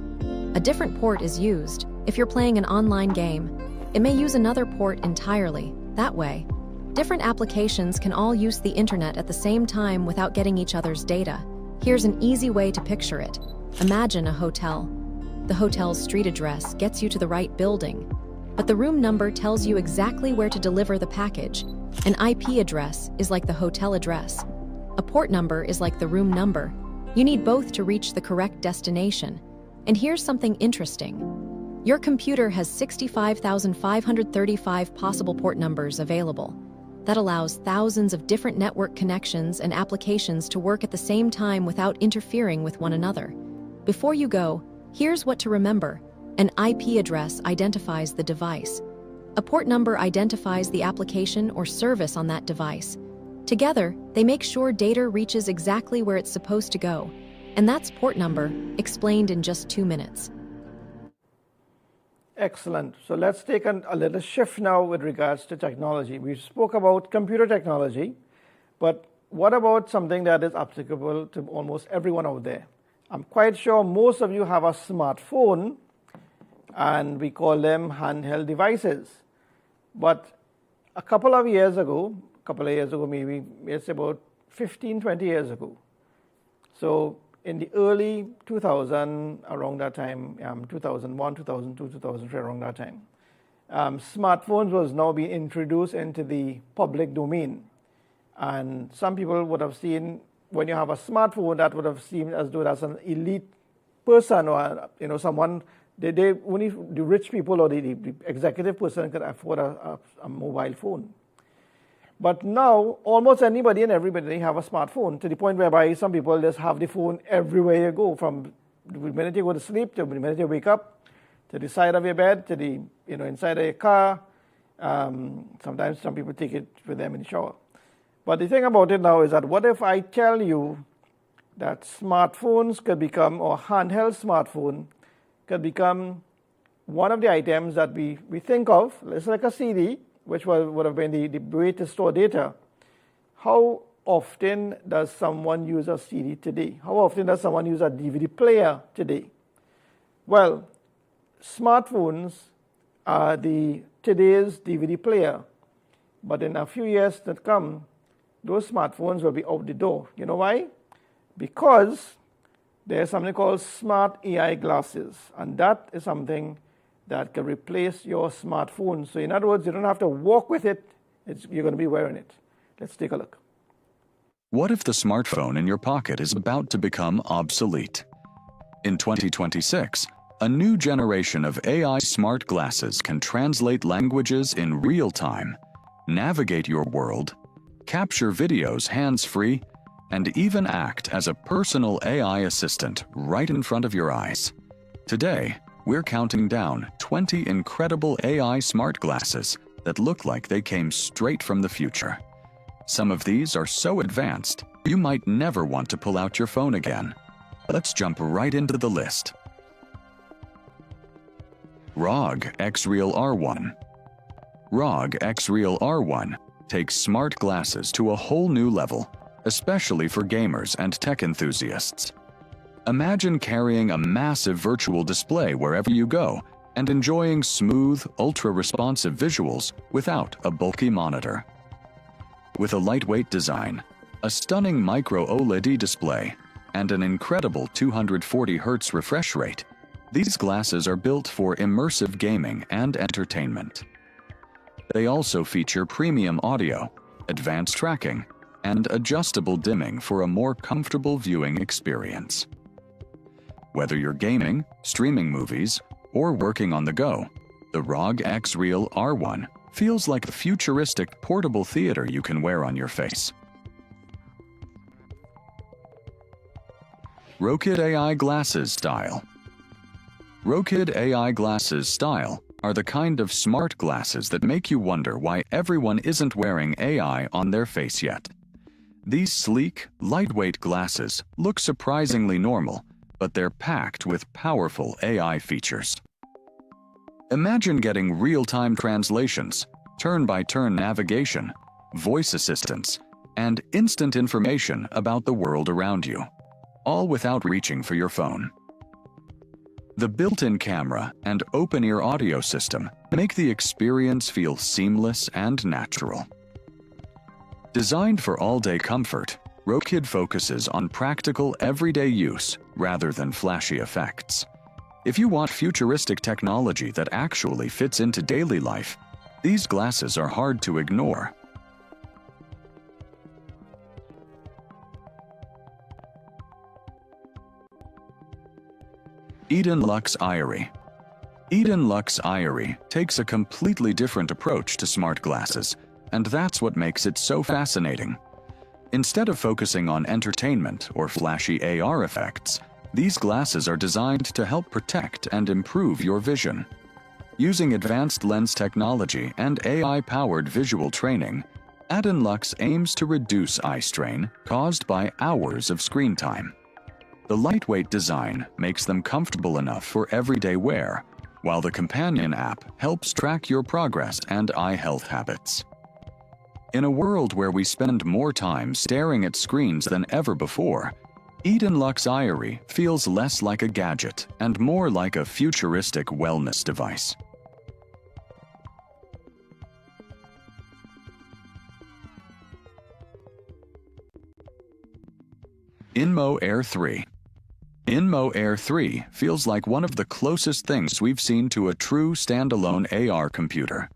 a different port is used. If you're playing an online game, it may use another port entirely. That way, different applications can all use the internet at the same time without getting each other's data. Here's an easy way to picture it. Imagine a hotel. The hotel's street address gets you to the right building, but the room number tells you exactly where to deliver the package. An IP address is like the hotel address. A port number is like the room number. You need both to reach the correct destination. And here's something interesting. Your computer has 65,535 possible port numbers available. That allows thousands of different network connections and applications to work at the same time without interfering with one another. Before you go, here's what to remember. An IP address identifies the device. A port number identifies the application or service on that device. Together, they make sure data reaches exactly where it's supposed to go. And that's port number, explained in just 2 minutes. Excellent. So let's take a little shift now with regards to technology. We spoke about computer technology, but what about something that is applicable to almost everyone out there? I'm quite sure most of you have a smartphone, and we call them handheld devices. But a couple of years ago, maybe it's about 15, 20 years ago. So in the early 2000, around that time, 2001, 2002, 2003, around that time, smartphones was now being introduced into the public domain. And some people would have seen, when you have a smartphone, that would have seemed as though that's an elite person, or someone, they only the rich people or the executive person could afford a mobile phone. But now, almost anybody and everybody have a smartphone, to the point whereby some people just have the phone everywhere you go, from the minute you go to sleep to the minute you wake up, to the side of your bed, to the inside of your car. Sometimes some people take it with them in the shower. But the thing about it now is that, what if I tell you that smartphones could become, or handheld smartphone could become one of the items that we think of, it's like a CD, which would have been the way to store data. How often does someone use a CD today? How often does someone use a DVD player today? Well, smartphones are today's DVD player. But in a few years to come, those smartphones will be out the door. You know why? Because there's something called smart AI glasses, and that is something that can replace your smartphone. So in other words, you don't have to walk with it, you're going to be wearing it. Let's take a look. What if the smartphone in your pocket is about to become obsolete? In 2026, a new generation of AI smart glasses can translate languages in real time, navigate your world, capture videos hands-free, and even act as a personal AI assistant right in front of your eyes. Today, we're counting down 20 incredible AI smart glasses that look like they came straight from the future. Some of these are so advanced, you might never want to pull out your phone again. Let's jump right into the list. ROG X-Real R1. ROG X-Real R1 takes smart glasses to a whole new level, especially for gamers and tech enthusiasts. Imagine carrying a massive virtual display wherever you go and enjoying smooth, ultra-responsive visuals without a bulky monitor. With a lightweight design, a stunning micro OLED display, and an incredible 240 Hz refresh rate, these glasses are built for immersive gaming and entertainment. They also feature premium audio, advanced tracking, and adjustable dimming for a more comfortable viewing experience. Whether you're gaming, streaming movies, or working on the go, the ROG X-Real R1 feels like a futuristic portable theater you can wear on your face. Rokid AI Glasses Style. Rokid AI Glasses Style are the kind of smart glasses that make you wonder why everyone isn't wearing AI on their face yet. These sleek, lightweight glasses look surprisingly normal, but they're packed with powerful AI features. Imagine getting real-time translations, turn-by-turn navigation, voice assistance, and instant information about the world around you, all without reaching for your phone. The built-in camera and open-ear audio system make the experience feel seamless and natural. Designed for all-day comfort, Rokid focuses on practical, everyday use rather than flashy effects. If you want futuristic technology that actually fits into daily life, these glasses are hard to ignore. Eden Lux Irie. Eden Lux Irie takes a completely different approach to smart glasses, and that's what makes it so fascinating. Instead of focusing on entertainment or flashy AR effects, these glasses are designed to help protect and improve your vision. Using advanced lens technology and AI-powered visual training, Eden Lux aims to reduce eye strain caused by hours of screen time. The lightweight design makes them comfortable enough for everyday wear, while the companion app helps track your progress and eye health habits. In a world where we spend more time staring at screens than ever before, Eden Lux Irie feels less like a gadget and more like a futuristic wellness device. Inmo Air 3. InMo Air 3 feels like one of the closest things we've seen to a true standalone AR computer.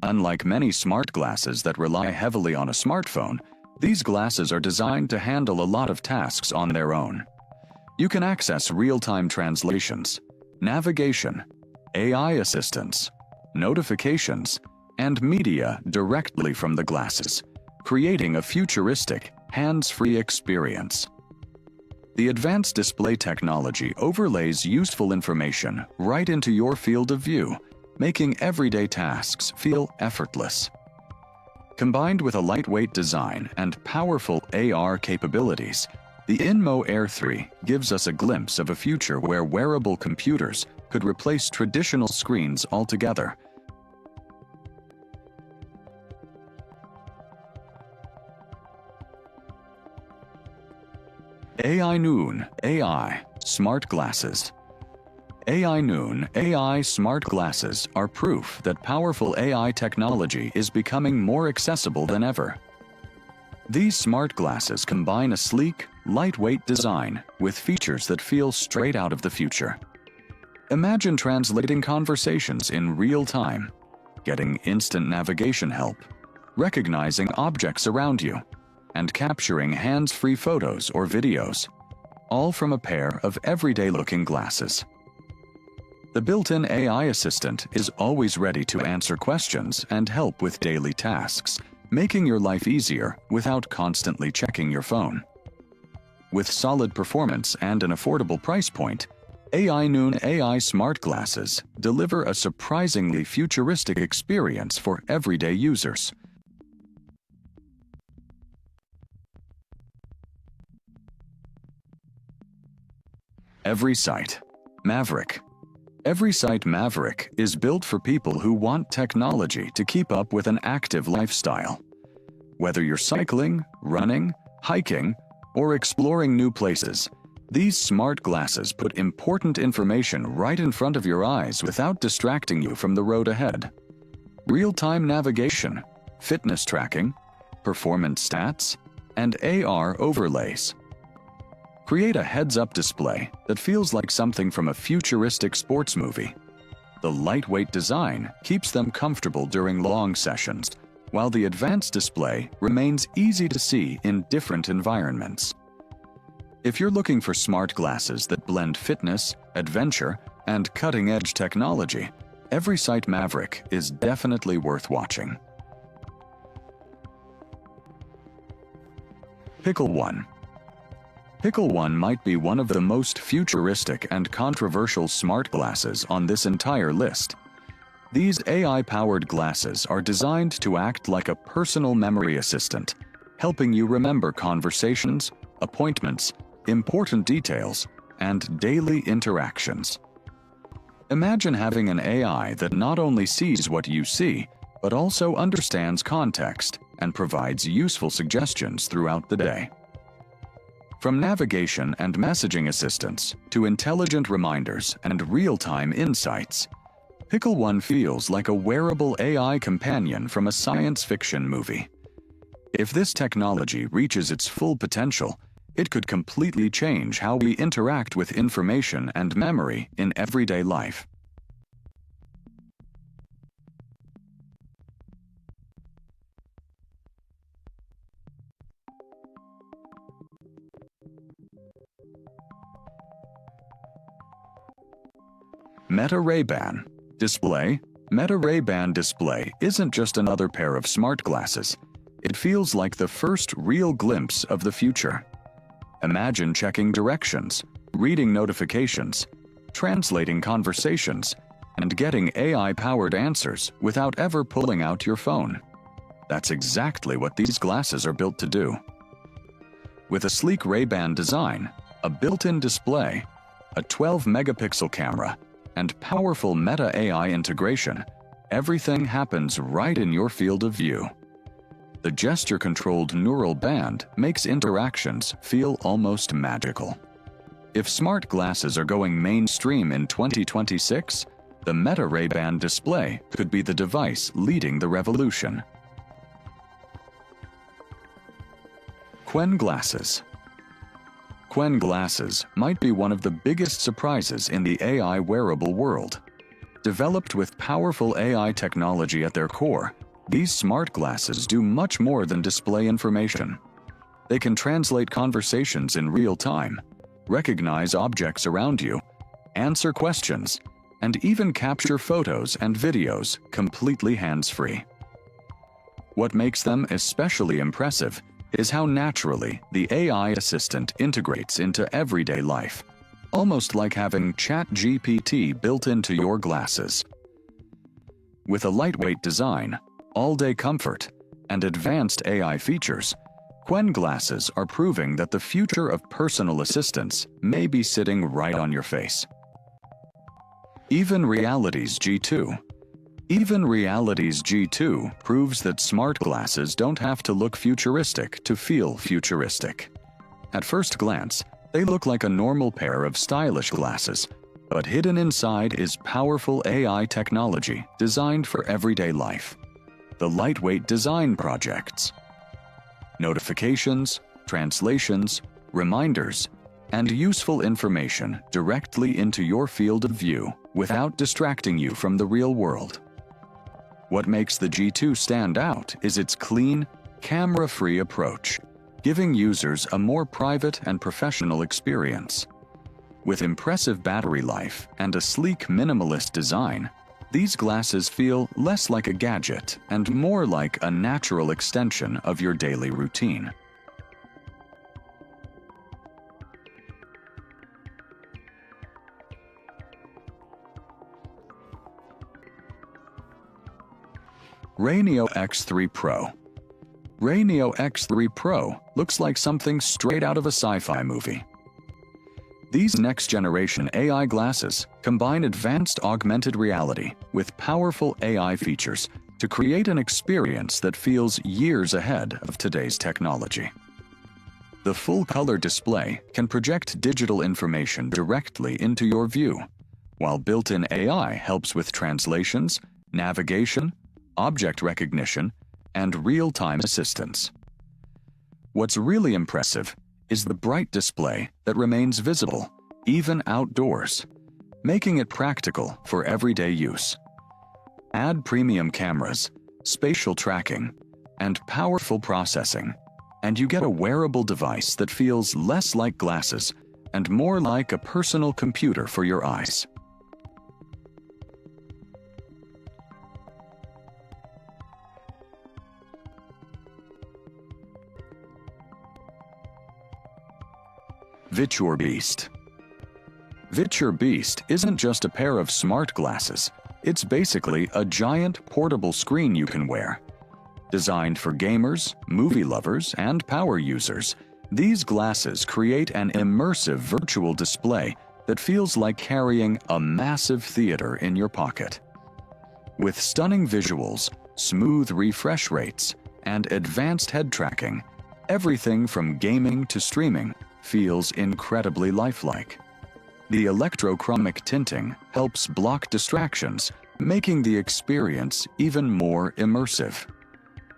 Unlike many smart glasses that rely heavily on a smartphone, these glasses are designed to handle a lot of tasks on their own. You can access real-time translations, navigation, AI assistance, notifications, and media directly from the glasses, creating a futuristic, hands-free experience. The advanced display technology overlays useful information right into your field of view, making everyday tasks feel effortless. Combined with a lightweight design and powerful AR capabilities, the InMo Air 3 gives us a glimpse of a future where wearable computers could replace traditional screens altogether. AI Noon AI Smart Glasses. AI Noon AI smart glasses are proof that powerful AI technology is becoming more accessible than ever. These smart glasses combine a sleek, lightweight design with features that feel straight out of the future. Imagine translating conversations in real time, getting instant navigation help, recognizing objects around you, and capturing hands-free photos or videos, all from a pair of everyday-looking glasses. The built-in AI assistant is always ready to answer questions and help with daily tasks, making your life easier without constantly checking your phone. With solid performance and an affordable price point, AI Noon AI smart glasses deliver a surprisingly futuristic experience for everyday users. EverySight Maverick. EverySight Maverick is built for people who want technology to keep up with an active lifestyle. Whether you're cycling, running, hiking, or exploring new places, these smart glasses put important information right in front of your eyes without distracting you from the road ahead. Real-time navigation, fitness tracking, performance stats, and AR overlays. Create a heads-up display that feels like something from a futuristic sports movie. The lightweight design keeps them comfortable during long sessions, while the advanced display remains easy to see in different environments. If you're looking for smart glasses that blend fitness, adventure, and cutting-edge technology, EverySight Maverick is definitely worth watching. Pickle One. Pickle One might be one of the most futuristic and controversial smart glasses on this entire list. These AI-powered glasses are designed to act like a personal memory assistant, helping you remember conversations, appointments, important details, and daily interactions. Imagine having an AI that not only sees what you see, but also understands context and provides useful suggestions throughout the day. From navigation and messaging assistance to intelligent reminders and real-time insights, Pickle One feels like a wearable AI companion from a science fiction movie. If this technology reaches its full potential, it could completely change how we interact with information and memory in everyday life. Meta Ray-Ban Display. Meta Ray-Ban Display isn't just another pair of smart glasses. It feels like the first real glimpse of the future. Imagine checking directions, reading notifications, translating conversations, and getting AI-powered answers without ever pulling out your phone. That's exactly what these glasses are built to do. With a sleek Ray-Ban design, a built-in display, a 12-megapixel camera, and powerful Meta AI integration, everything happens right in your field of view. The gesture-controlled neural band makes interactions feel almost magical. If smart glasses are going mainstream in 2026, the Meta Ray-Ban display could be the device leading the revolution. Qwen Glasses. Quen glasses might be one of the biggest surprises in the AI wearable world. Developed with powerful AI technology at their core, these smart glasses do much more than display information. They can translate conversations in real time, recognize objects around you, answer questions, and even capture photos and videos completely hands-free. What makes them especially impressive is how naturally the AI assistant integrates into everyday life, almost like having ChatGPT built into your glasses. With a lightweight design, all-day comfort, and advanced AI features, Quen glasses are proving that the future of personal assistance may be sitting right on your face. Even Reality's G2 proves that smart glasses don't have to look futuristic to feel futuristic. At first glance, they look like a normal pair of stylish glasses, but hidden inside is powerful AI technology designed for everyday life. The Lightweight Design Projects. Notifications, translations, reminders, and useful information directly into your field of view without distracting you from the real world. What makes the G2 stand out is its clean, camera-free approach, giving users a more private and professional experience. With impressive battery life and a sleek minimalist design, these glasses feel less like a gadget and more like a natural extension of your daily routine. Rayneo X3 Pro. Rayneo X3 Pro looks like something straight out of a sci-fi movie. These next-generation AI glasses combine advanced augmented reality with powerful AI features to create an experience that feels years ahead of today's technology. The full-color display can project digital information directly into your view, while built-in AI helps with translations, navigation, object recognition, and real-time assistance. What's really impressive is the bright display that remains visible, even outdoors, making it practical for everyday use. Add premium cameras, spatial tracking, and powerful processing, and you get a wearable device that feels less like glasses and more like a personal computer for your eyes. VitureBeast. VitureBeast isn't just a pair of smart glasses, it's basically a giant portable screen you can wear. Designed for gamers, movie lovers, and power users, these glasses create an immersive virtual display that feels like carrying a massive theater in your pocket. With stunning visuals, smooth refresh rates, and advanced head tracking, everything from gaming to streaming feels incredibly lifelike. The electrochromic tinting helps block distractions, making the experience even more immersive.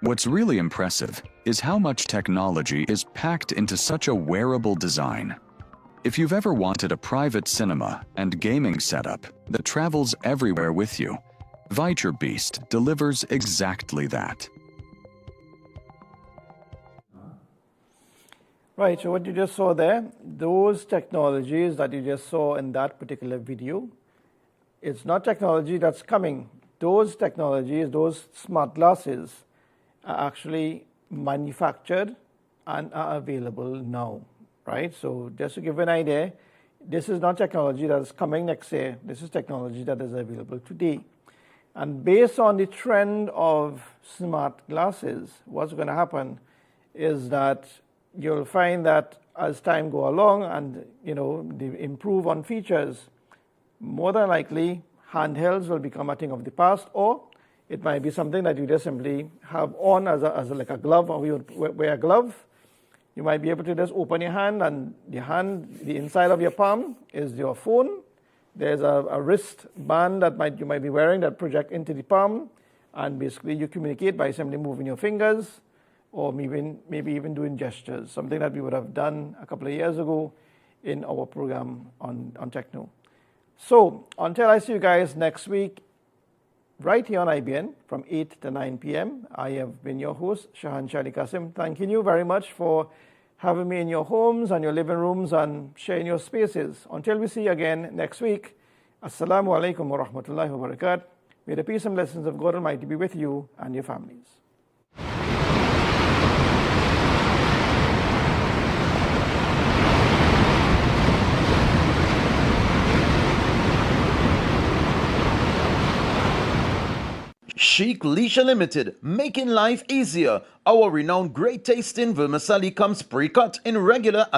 What's really impressive is how much technology is packed into such a wearable design. If you've ever wanted a private cinema and gaming setup that travels everywhere with you, VitureBeast delivers exactly that. Right, so what you just saw there, those technologies that you just saw in that particular video, it's not technology that's coming. Those technologies, those smart glasses, are actually manufactured and are available now, right? So just to give you an idea, this is not technology that is coming next year. This is technology that is available today. And based on the trend of smart glasses, what's going to happen is that you'll find that as time go along and they improve on features, more than likely handhelds will become a thing of the past, or it might be something that you just simply have on as like a glove, or you would wear a glove. You might be able to just open your hand, and the inside of your palm is your phone. There's a wrist band that you might be wearing that project into the palm, and basically you communicate by simply moving your fingers, or maybe even doing gestures, something that we would have done a couple of years ago in our program on Techno. So until I see you guys next week, right here on IBN from 8 to 9 p.m., I have been your host, Shahan Shali Kasim. Thanking you very much for having me in your homes and your living rooms and sharing your spaces. Until we see you again next week, Assalamu alaikum wa rahmatullahi wa barakatuh. May the peace and blessings of God Almighty be with you and your families. Chic Leisure Limited, making life easier. Our renowned great tasting vermicelli comes pre-cut in regular and